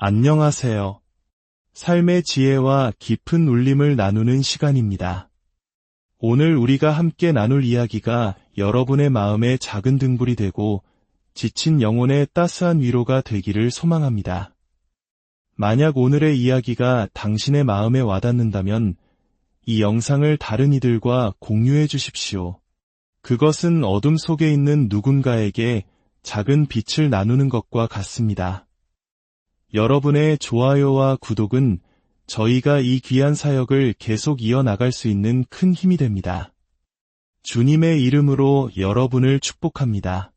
안녕하세요. 삶의 지혜와 깊은 울림을 나누는 시간입니다. 오늘 우리가 함께 나눌 이야기가 여러분의 마음에 작은 등불이 되고 지친 영혼의 따스한 위로가 되기를 소망합니다. 만약 오늘의 이야기가 당신의 마음에 와닿는다면 이 영상을 다른 이들과 공유해 주십시오. 그것은 어둠 속에 있는 누군가에게 작은 빛을 나누는 것과 같습니다. 여러분의 좋아요와 구독은 저희가 이 귀한 사역을 계속 이어나갈 수 있는 큰 힘이 됩니다. 주님의 이름으로 여러분을 축복합니다.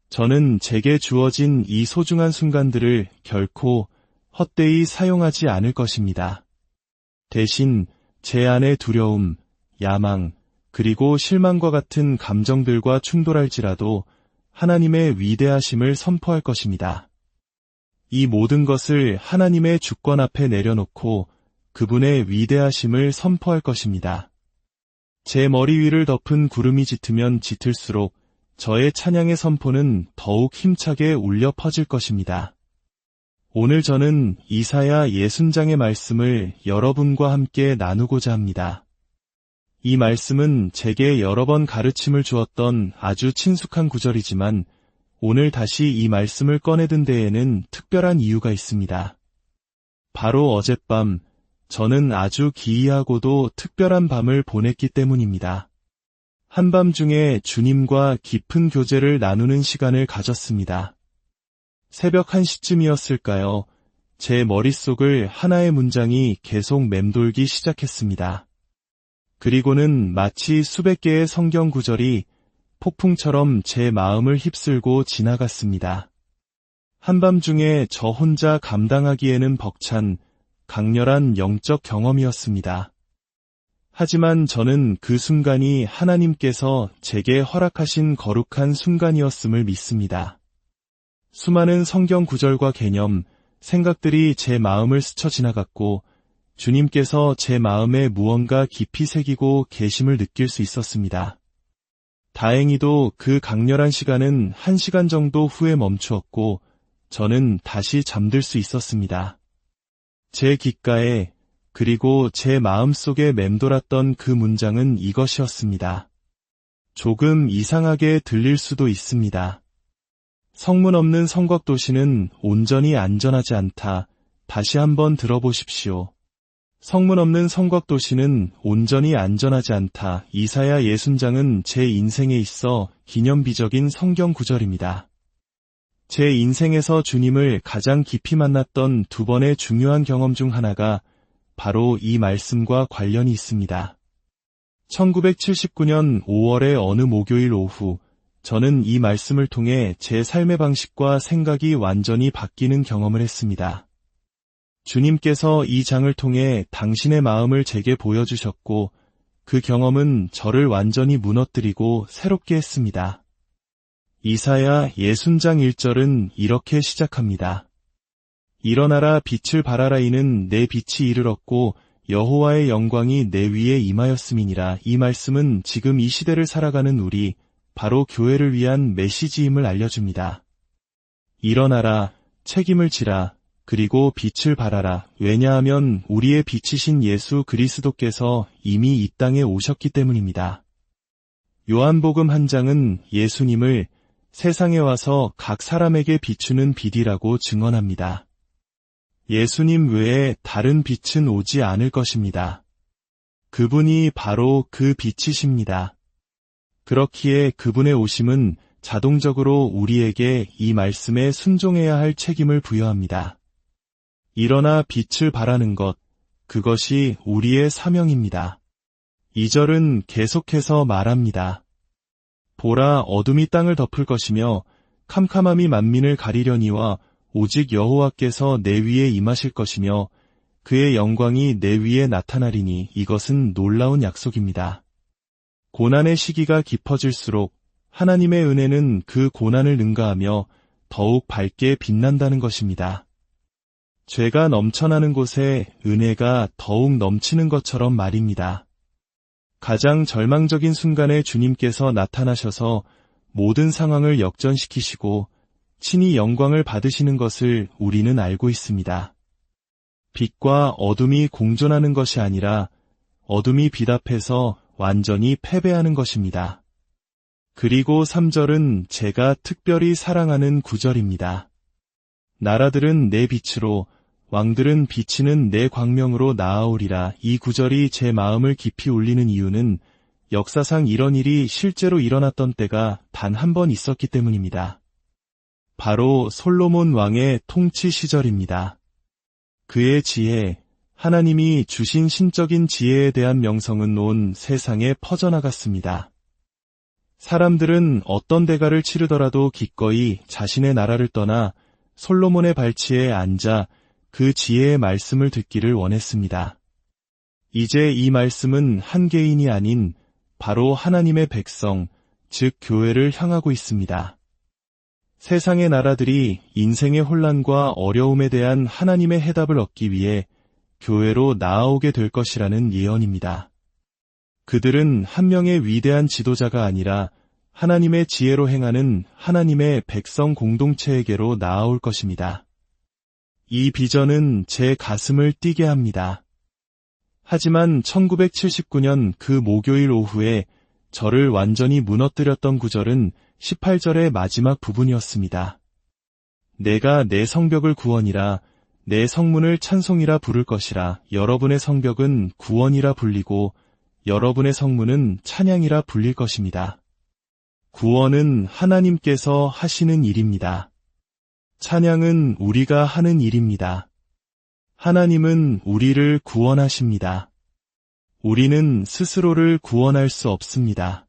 저는 제게 주어진 이 소중한 순간들을 결코 헛되이 사용하지 않을 것입니다. 대신 제 안의 두려움, 야망, 그리고 실망과 같은 감정들과 충돌할지라도 하나님의 위대하심을 선포할 것입니다. 이 모든 것을 하나님의 주권 앞에 내려놓고 그분의 위대하심을 선포할 것입니다. 제 머리 위를 덮은 구름이 짙으면 짙을수록 저의 찬양의 선포는 더욱 힘차게 울려 퍼질 것입니다. 오늘 저는 이사야 60장의 말씀을 여러분과 함께 나누고자 합니다. 이 말씀은 제게 여러 번 가르침을 주었던 아주 친숙한 구절이지만 오늘 다시 이 말씀을 꺼내든 데에는 특별한 이유가 있습니다. 바로 어젯밤 저는 아주 기이하고도 특별한 밤을 보냈기 때문입니다. 한밤중에 주님과 깊은 교제를 나누는 시간을 가졌습니다. 새벽 1시쯤이었을까요? 제 머릿속을 하나의 문장이 계속 맴돌기 시작했습니다. 그리고는 마치 수백 개의 성경 구절이 폭풍처럼 제 마음을 휩쓸고 지나갔습니다. 한밤중에 저 혼자 감당하기에는 벅찬 강렬한 영적 경험이었습니다. 하지만 저는 그 순간이 하나님께서 제게 허락하신 거룩한 순간이었음을 믿습니다. 수많은 성경 구절과 개념, 생각들이 제 마음을 스쳐 지나갔고 주님께서 제 마음에 무언가 깊이 새기고 계심을 느낄 수 있었습니다. 다행히도 그 강렬한 시간은 1시간 정도 후에 멈추었고 저는 다시 잠들 수 있었습니다. 제 귓가에 그리고 제 마음속에 맴돌았던 그 문장은 이것이었습니다. 조금 이상하게 들릴 수도 있습니다. 성문 없는 성곽도시는 온전히 안전하지 않다. 다시 한번 들어보십시오. 성문 없는 성곽도시는 온전히 안전하지 않다. 이사야 60장은 제 인생에 있어 기념비적인 성경 구절입니다. 제 인생에서 주님을 가장 깊이 만났던 두 번의 중요한 경험 중 하나가 바로 이 말씀과 관련이 있습니다. 1979년 5월의 어느 목요일 오후, 저는 이 말씀을 통해 제 삶의 방식과 생각이 완전히 바뀌는 경험을 했습니다. 주님께서 이 장을 통해 당신의 마음을 제게 보여주셨고 그 경험은 저를 완전히 무너뜨리고 새롭게 했습니다. 이사야 60장 1절은 이렇게 시작합니다. 일어나라 빛을 발하라 이는 내 빛이 이르렀고 여호와의 영광이 내 위에 임하였음이니라. 이 말씀은 지금 이 시대를 살아가는 우리, 바로 교회를 위한 메시지임을 알려줍니다. 일어나라, 책임을 지라, 그리고 빛을 발하라. 왜냐하면 우리의 빛이신 예수 그리스도께서 이미 이 땅에 오셨기 때문입니다. 요한복음 1장은 예수님을 세상에 와서 각 사람에게 비추는 빛이라고 증언합니다. 예수님 외에 다른 빛은 오지 않을 것입니다. 그분이 바로 그 빛이십니다. 그렇기에 그분의 오심은 자동적으로 우리에게 이 말씀에 순종해야 할 책임을 부여합니다. 일어나 빛을 발하는 것, 그것이 우리의 사명입니다. 2절은 계속해서 말합니다. 보라, 어둠이 땅을 덮을 것이며 캄캄함이 만민을 가리려니와 오직 여호와께서 내 위에 임하실 것이며 그의 영광이 내 위에 나타나리니. 이것은 놀라운 약속입니다. 고난의 시기가 깊어질수록 하나님의 은혜는 그 고난을 능가하며 더욱 밝게 빛난다는 것입니다. 죄가 넘쳐나는 곳에 은혜가 더욱 넘치는 것처럼 말입니다. 가장 절망적인 순간에 주님께서 나타나셔서 모든 상황을 역전시키시고 친히 영광을 받으시는 것을 우리는 알고 있습니다. 빛과 어둠이 공존하는 것이 아니라 어둠이 빛 앞에서 완전히 패배하는 것입니다. 그리고 3절은 제가 특별히 사랑하는 구절입니다. 나라들은 내 빛으로, 왕들은 비치는 내 광명으로 나아오리라. 이 구절이 제 마음을 깊이 울리는 이유는 역사상 이런 일이 실제로 일어났던 때가 단 한 번 있었기 때문입니다. 바로 솔로몬 왕의 통치 시절입니다. 그의 지혜, 하나님이 주신 신적인 지혜에 대한 명성은 온 세상에 퍼져나갔습니다. 사람들은 어떤 대가를 치르더라도 기꺼이 자신의 나라를 떠나 솔로몬의 발치에 앉아 그 지혜의 말씀을 듣기를 원했습니다. 이제 이 말씀은 한 개인이 아닌 바로 하나님의 백성, 즉 교회를 향하고 있습니다. 세상의 나라들이 인생의 혼란과 어려움에 대한 하나님의 해답을 얻기 위해 교회로 나아오게 될 것이라는 예언입니다. 그들은 한 명의 위대한 지도자가 아니라 하나님의 지혜로 행하는 하나님의 백성 공동체에게로 나아올 것입니다. 이 비전은 제 가슴을 뛰게 합니다. 하지만 1979년 그 목요일 오후에 저를 완전히 무너뜨렸던 구절은 18절의 마지막 부분이었습니다. 내가 내 성벽을 구원이라, 내 성문을 찬송이라 부를 것이라. 여러분의 성벽은 구원이라 불리고 여러분의 성문은 찬양이라 불릴 것입니다. 구원은 하나님께서 하시는 일입니다. 찬양은 우리가 하는 일입니다. 하나님은 우리를 구원하십니다. 우리는 스스로를 구원할 수 없습니다.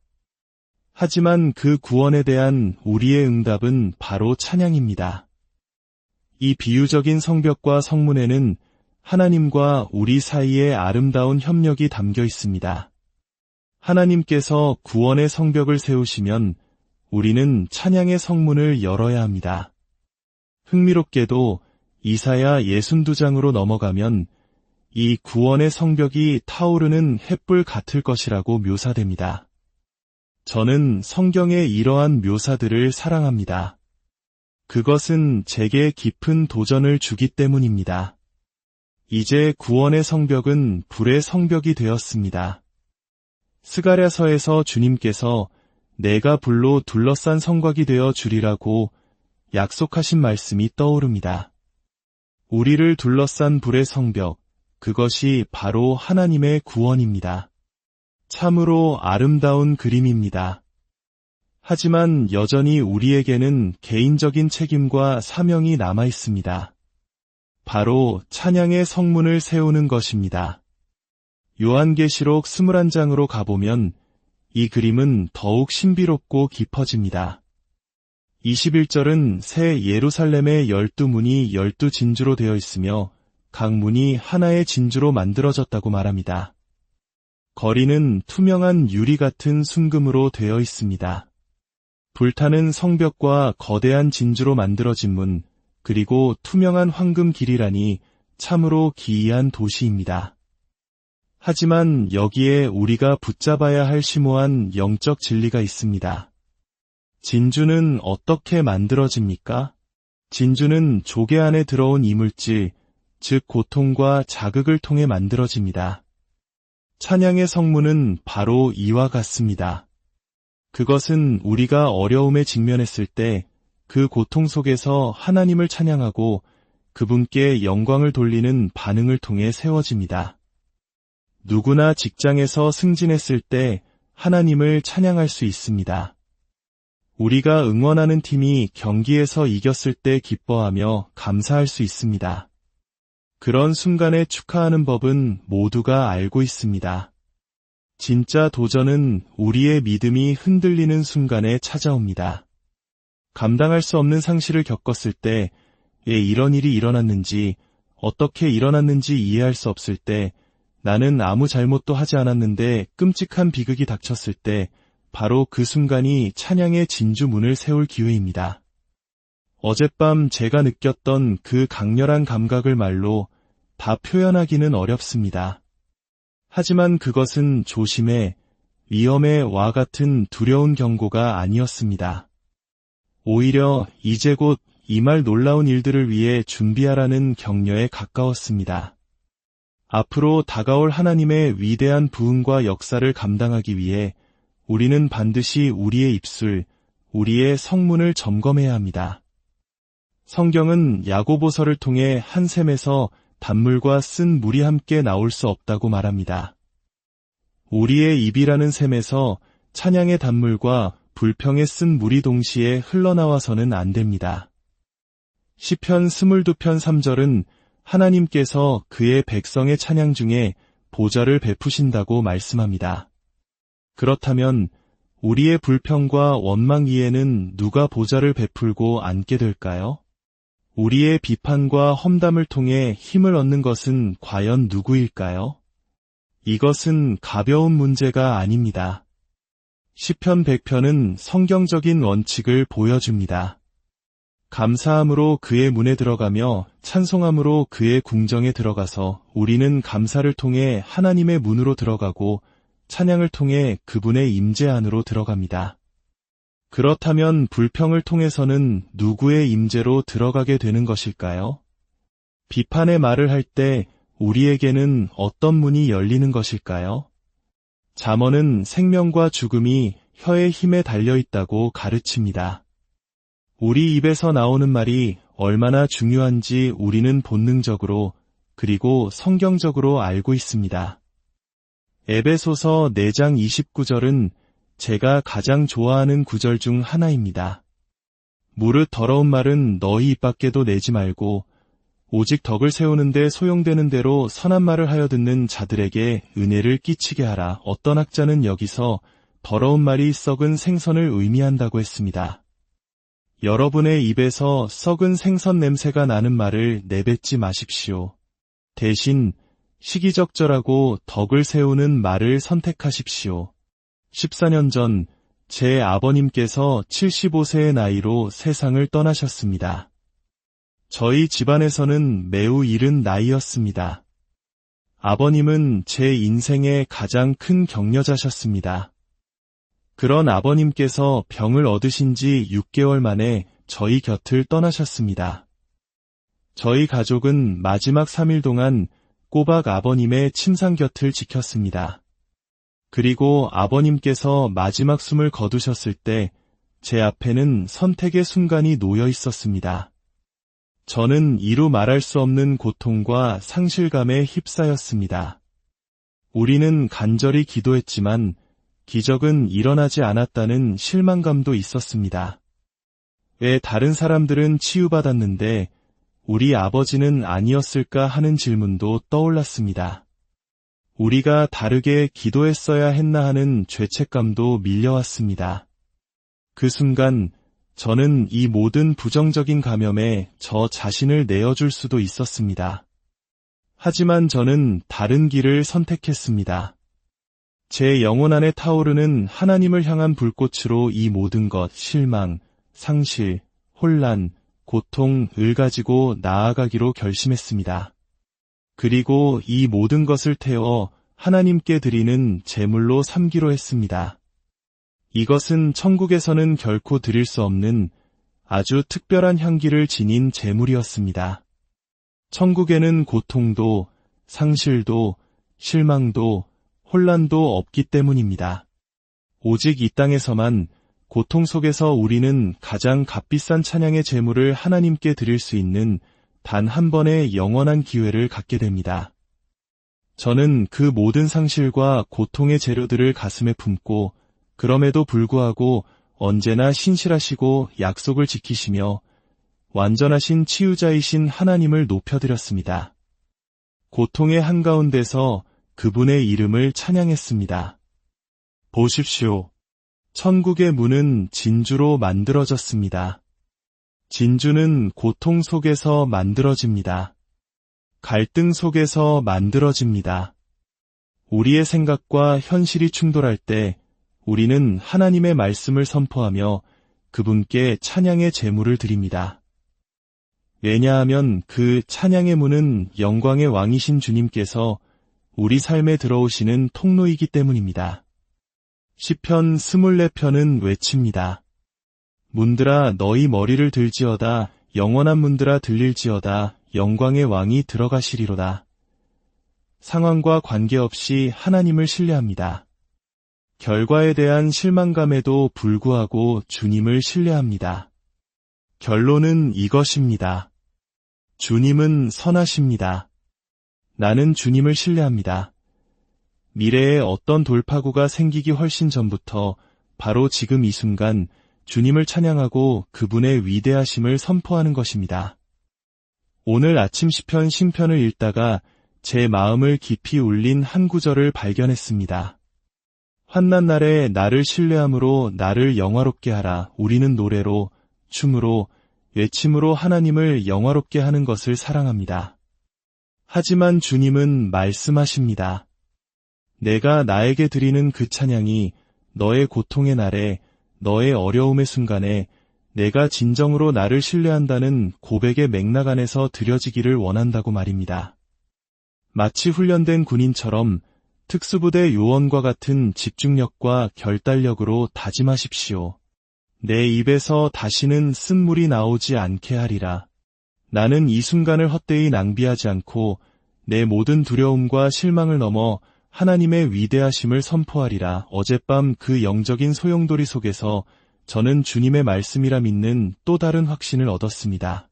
하지만 그 구원에 대한 우리의 응답은 바로 찬양입니다. 이 비유적인 성벽과 성문에는 하나님과 우리 사이의 아름다운 협력이 담겨 있습니다. 하나님께서 구원의 성벽을 세우시면 우리는 찬양의 성문을 열어야 합니다. 흥미롭게도 이사야 62장으로 넘어가면 이 구원의 성벽이 타오르는 햇불 같을 것이라고 묘사됩니다. 저는 성경의 이러한 묘사들을 사랑합니다. 그것은 제게 깊은 도전을 주기 때문입니다. 이제 구원의 성벽은 불의 성벽이 되었습니다. 스가랴서에서 주님께서 내가 불로 둘러싼 성곽이 되어 주리라고 약속하신 말씀이 떠오릅니다. 우리를 둘러싼 불의 성벽, 그것이 바로 하나님의 구원입니다. 참으로 아름다운 그림입니다. 하지만 여전히 우리에게는 개인적인 책임과 사명이 남아 있습니다. 바로 찬양의 성문을 세우는 것입니다. 요한계시록 21장으로 가보면 이 그림은 더욱 신비롭고 깊어집니다. 21절은 새 예루살렘의 12문이 12진주로 되어 있으며 각 문이 하나의 진주로 만들어졌다고 말합니다. 거리는 투명한 유리 같은 순금으로 되어 있습니다. 불타는 성벽과 거대한 진주로 만들어진 문, 그리고 투명한 황금 길이라니 참으로 기이한 도시입니다. 하지만 여기에 우리가 붙잡아야 할 심오한 영적 진리가 있습니다. 진주는 어떻게 만들어집니까? 진주는 조개 안에 들어온 이물질, 즉 고통과 자극을 통해 만들어집니다. 찬양의 성문은 바로 이와 같습니다. 그것은 우리가 어려움에 직면했을 때 그 고통 속에서 하나님을 찬양하고 그분께 영광을 돌리는 반응을 통해 세워집니다. 누구나 직장에서 승진했을 때 하나님을 찬양할 수 있습니다. 우리가 응원하는 팀이 경기에서 이겼을 때 기뻐하며 감사할 수 있습니다. 그런 순간에 축하하는 법은 모두가 알고 있습니다. 진짜 도전은 우리의 믿음이 흔들리는 순간에 찾아옵니다. 감당할 수 없는 상실을 겪었을 때, 왜 이런 일이 일어났는지, 어떻게 일어났는지 이해할 수 없을 때, 나는 아무 잘못도 하지 않았는데 끔찍한 비극이 닥쳤을 때, 바로 그 순간이 찬양의 진주문을 세울 기회입니다. 어젯밤 제가 느꼈던 그 강렬한 감각을 말로 다 표현하기는 어렵습니다. 하지만 그것은 조심해, 위험의 와 같은 두려운 경고가 아니었습니다. 오히려 이제 곧 임할 놀라운 일들을 위해 준비하라는 격려에 가까웠습니다. 앞으로 다가올 하나님의 위대한 부흥과 역사를 감당하기 위해 우리는 반드시 우리의 입술, 우리의 성문을 점검해야 합니다. 성경은 야고보서를 통해 한 샘에서 단물과 쓴 물이 함께 나올 수 없다고 말합니다. 우리의 입이라는 샘에서 찬양의 단물과 불평의 쓴 물이 동시에 흘러나와서는 안 됩니다. 시편 22편 3절은 하나님께서 그의 백성의 찬양 중에 보좌를 베푸신다고 말씀합니다. 그렇다면 우리의 불평과 원망 위에는 누가 보좌를 베풀고 앉게 될까요? 우리의 비판과 험담을 통해 힘을 얻는 것은 과연 누구일까요? 이것은 가벼운 문제가 아닙니다. 시편 100편은 성경적인 원칙을 보여줍니다. 감사함으로 그의 문에 들어가며 찬송함으로 그의 궁정에 들어가서 우리는 감사를 통해 하나님의 문으로 들어가고 찬양을 통해 그분의 임재 안으로 들어갑니다. 그렇다면 불평을 통해서는 누구의 임재로 들어가게 되는 것일까요? 비판의 말을 할 때 우리에게는 어떤 문이 열리는 것일까요? 잠언은 생명과 죽음이 혀의 힘에 달려있다고 가르칩니다. 우리 입에서 나오는 말이 얼마나 중요한지 우리는 본능적으로 그리고 성경적으로 알고 있습니다. 에베소서 4장 29절은 제가 가장 좋아하는 구절 중 하나입니다. 무릇 더러운 말은 너희 입 밖에도 내지 말고 오직 덕을 세우는데 소용되는 대로 선한 말을 하여 듣는 자들에게 은혜를 끼치게 하라. 어떤 학자는 여기서 더러운 말이 썩은 생선을 의미한다고 했습니다. 여러분의 입에서 썩은 생선 냄새가 나는 말을 내뱉지 마십시오. 대신 시기적절하고 덕을 세우는 말을 선택하십시오. 14년 전 제 아버님께서 75세의 나이로 세상을 떠나셨습니다. 저희 집안에서는 매우 이른 나이였습니다. 아버님은 제 인생의 가장 큰 격려자셨습니다. 그런 아버님께서 병을 얻으신 지 6개월 만에 저희 곁을 떠나셨습니다. 저희 가족은 마지막 3일 동안 꼬박 아버님의 침상 곁을 지켰습니다. 그리고 아버님께서 마지막 숨을 거두셨을 때 제 앞에는 선택의 순간이 놓여 있었습니다. 저는 이루 말할 수 없는 고통과 상실감에 휩싸였습니다. 우리는 간절히 기도했지만 기적은 일어나지 않았다는 실망감도 있었습니다. 왜 다른 사람들은 치유받았는데 우리 아버지는 아니었을까 하는 질문도 떠올랐습니다. 우리가 다르게 기도했어야 했나 하는 죄책감도 밀려왔습니다. 그 순간 저는 이 모든 부정적인 감염에 저 자신을 내어줄 수도 있었습니다. 하지만 저는 다른 길을 선택했습니다. 제 영혼 안에 타오르는 하나님을 향한 불꽃으로 이 모든 것, 실망, 상실, 혼란, 고통을 가지고 나아가기로 결심했습니다. 그리고 이 모든 것을 태워 하나님께 드리는 제물로 삼기로 했습니다. 이것은 천국에서는 결코 드릴 수 없는 아주 특별한 향기를 지닌 제물이었습니다. 천국에는 고통도, 상실도, 실망도, 혼란도 없기 때문입니다. 오직 이 땅에서만 고통 속에서 우리는 가장 값비싼 찬양의 제물을 하나님께 드릴 수 있는 단 한 번의 영원한 기회를 갖게 됩니다. 저는 그 모든 상실과 고통의 재료들을 가슴에 품고 그럼에도 불구하고 언제나 신실하시고 약속을 지키시며 완전하신 치유자이신 하나님을 높여드렸습니다. 고통의 한가운데서 그분의 이름을 찬양했습니다. 보십시오. 천국의 문은 진주로 만들어졌습니다. 진주는 고통 속에서 만들어집니다. 갈등 속에서 만들어집니다. 우리의 생각과 현실이 충돌할 때 우리는 하나님의 말씀을 선포하며 그분께 찬양의 제물을 드립니다. 왜냐하면 그 찬양의 문은 영광의 왕이신 주님께서 우리 삶에 들어오시는 통로이기 때문입니다. 시편 24편은 외칩니다. 문들아 너희 머리를 들지어다 영원한 문들아 들릴지어다 영광의 왕이 들어가시리로다. 상황과 관계없이 하나님을 신뢰합니다. 결과에 대한 실망감에도 불구하고 주님을 신뢰합니다. 결론은 이것입니다. 주님은 선하십니다. 나는 주님을 신뢰합니다. 미래에 어떤 돌파구가 생기기 훨씬 전부터 바로 지금 이 순간 주님을 찬양하고 그분의 위대하심을 선포하는 것입니다. 오늘 아침 시편 신편을 읽다가 제 마음을 깊이 울린 한 구절을 발견했습니다. 환난 날에 나를 신뢰함으로 나를 영화롭게 하라. 우리는 노래로, 춤으로, 외침으로 하나님을 영화롭게 하는 것을 사랑합니다. 하지만 주님은 말씀하십니다. 내가 나에게 드리는 그 찬양이 너의 고통의 날에, 너의 어려움의 순간에 내가 진정으로 나를 신뢰한다는 고백의 맥락 안에서 드려지기를 원한다고 말입니다. 마치 훈련된 군인처럼 특수부대 요원과 같은 집중력과 결단력으로 다짐하십시오. 내 입에서 다시는 쓴물이 나오지 않게 하리라. 나는 이 순간을 헛되이 낭비하지 않고 내 모든 두려움과 실망을 넘어 하나님의 위대하심을 선포하리라. 어젯밤 그 영적인 소용돌이 속에서 저는 주님의 말씀이라 믿는 또 다른 확신을 얻었습니다.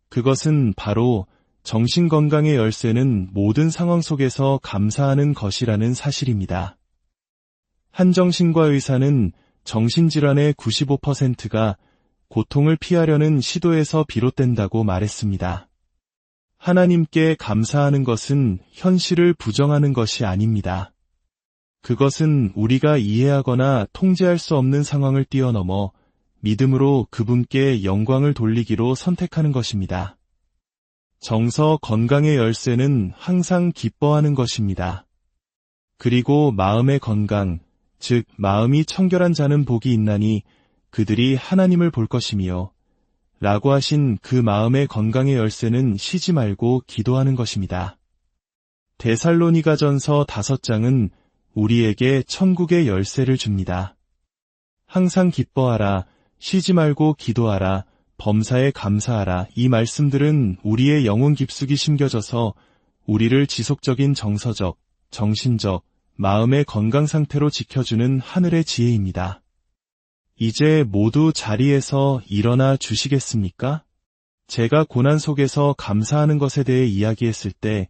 그것은 바로 정신건강의 열쇠는 모든 상황 속에서 감사하는 것이라는 사실입니다. 한 정신과 의사는 정신질환의 95%가 고통을 피하려는 시도에서 비롯된다고 말했습니다. 하나님께 감사하는 것은 현실을 부정하는 것이 아닙니다. 그것은 우리가 이해하거나 통제할 수 없는 상황을 뛰어넘어 믿음으로 그분께 영광을 돌리기로 선택하는 것입니다. 정서 건강의 열쇠는 항상 기뻐하는 것입니다. 그리고 마음의 건강, 즉 마음이 청결한 자는 복이 있나니 그들이 하나님을 볼 것이며 라고 하신 그 마음의 건강의 열쇠는 쉬지 말고 기도하는 것입니다. 데살로니가전서 5장은 우리에게 천국의 열쇠를 줍니다. 항상 기뻐하라, 쉬지 말고 기도하라, 범사에 감사하라. 이 말씀들은 우리의 영혼 깊숙이 심겨져서 우리를 지속적인 정서적, 정신적, 마음의 건강 상태로 지켜주는 하늘의 지혜입니다. 이제 모두 자리에서 일어나 주시겠습니까? 제가 고난 속에서 감사하는 것에 대해 이야기했을 때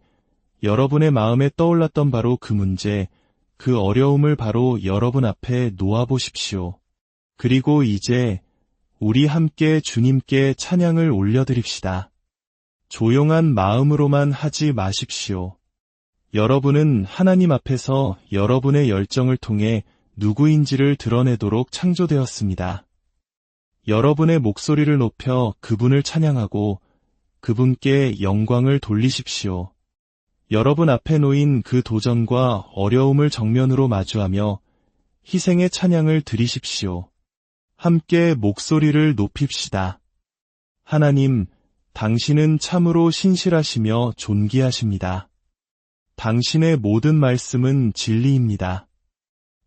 여러분의 마음에 떠올랐던 바로 그 문제, 그 어려움을 바로 여러분 앞에 놓아보십시오. 그리고 이제 우리 함께 주님께 찬양을 올려드립시다. 조용한 마음으로만 하지 마십시오. 여러분은 하나님 앞에서 여러분의 열정을 통해 누구인지를 드러내도록 창조되었습니다. 여러분의 목소리를 높여 그분을 찬양하고 그분께 영광을 돌리십시오. 여러분 앞에 놓인 그 도전과 어려움을 정면으로 마주하며 희생의 찬양을 드리십시오. 함께 목소리를 높입시다. 하나님, 당신은 참으로 신실하시며 존귀하십니다. 당신의 모든 말씀은 진리입니다.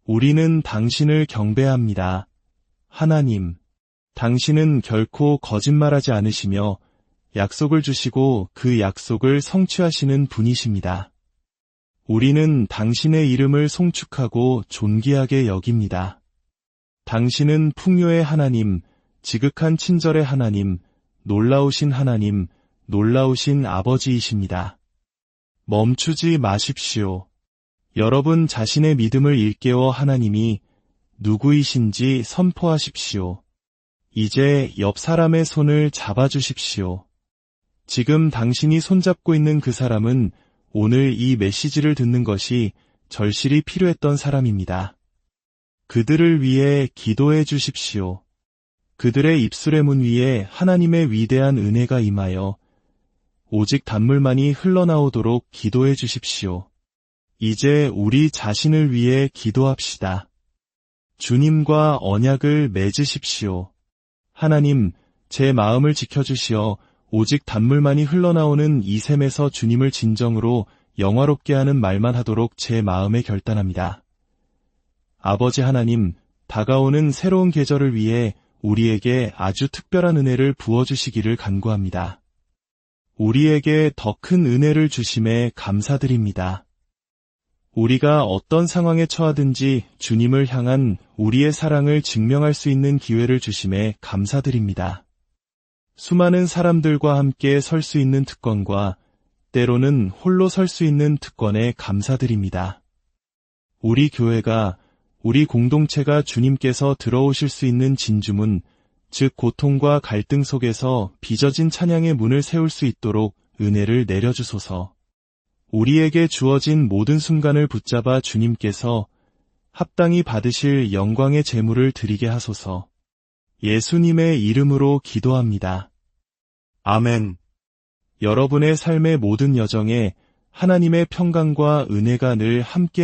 우리는 당신을 경배합니다. 하나님, 당신은 결코 거짓말하지 않으시며 약속을 주시고 그 약속을 성취하시는 분이십니다. 우리는 당신의 이름을 송축하고 존귀하게 여깁니다. 당신은 풍요의 하나님, 지극한 친절의 하나님, 놀라우신 하나님, 놀라우신 아버지이십니다. 멈추지 마십시오. 여러분 자신의 믿음을 일깨워 하나님이 누구이신지 선포하십시오. 이제 옆 사람의 손을 잡아주십시오. 지금 당신이 손잡고 있는 그 사람은 오늘 이 메시지를 듣는 것이 절실히 필요했던 사람입니다. 그들을 위해 기도해 주십시오. 그들의 입술의 문 위에 하나님의 위대한 은혜가 임하여 오직 단물만이 흘러나오도록 기도해 주십시오. 이제 우리 자신을 위해 기도합시다. 주님과 언약을 맺으십시오. 하나님, 제 마음을 지켜주시어 오직 단물만이 흘러나오는 이 샘에서 주님을 진정으로 영화롭게 하는 말만 하도록 제 마음에 결단합니다. 아버지 하나님, 다가오는 새로운 계절을 위해 우리에게 아주 특별한 은혜를 부어주시기를 간구합니다. 우리에게 더 큰 은혜를 주심에 감사드립니다. 우리가 어떤 상황에 처하든지 주님을 향한 우리의 사랑을 증명할 수 있는 기회를 주심에 감사드립니다. 수많은 사람들과 함께 설 수 있는 특권과 때로는 홀로 설 수 있는 특권에 감사드립니다. 우리 교회가, 우리 공동체가 주님께서 들어오실 수 있는 진주문, 즉 고통과 갈등 속에서 빚어진 찬양의 문을 세울 수 있도록 은혜를 내려주소서. 우리에게 주어진 모든 순간을 붙잡아 주님께서 합당히 받으실 영광의 제물을 드리게 하소서. 예수님의 이름으로 기도합니다. 아멘. 여러분의 삶의 모든 여정에 하나님의 평강과 은혜가 늘 함께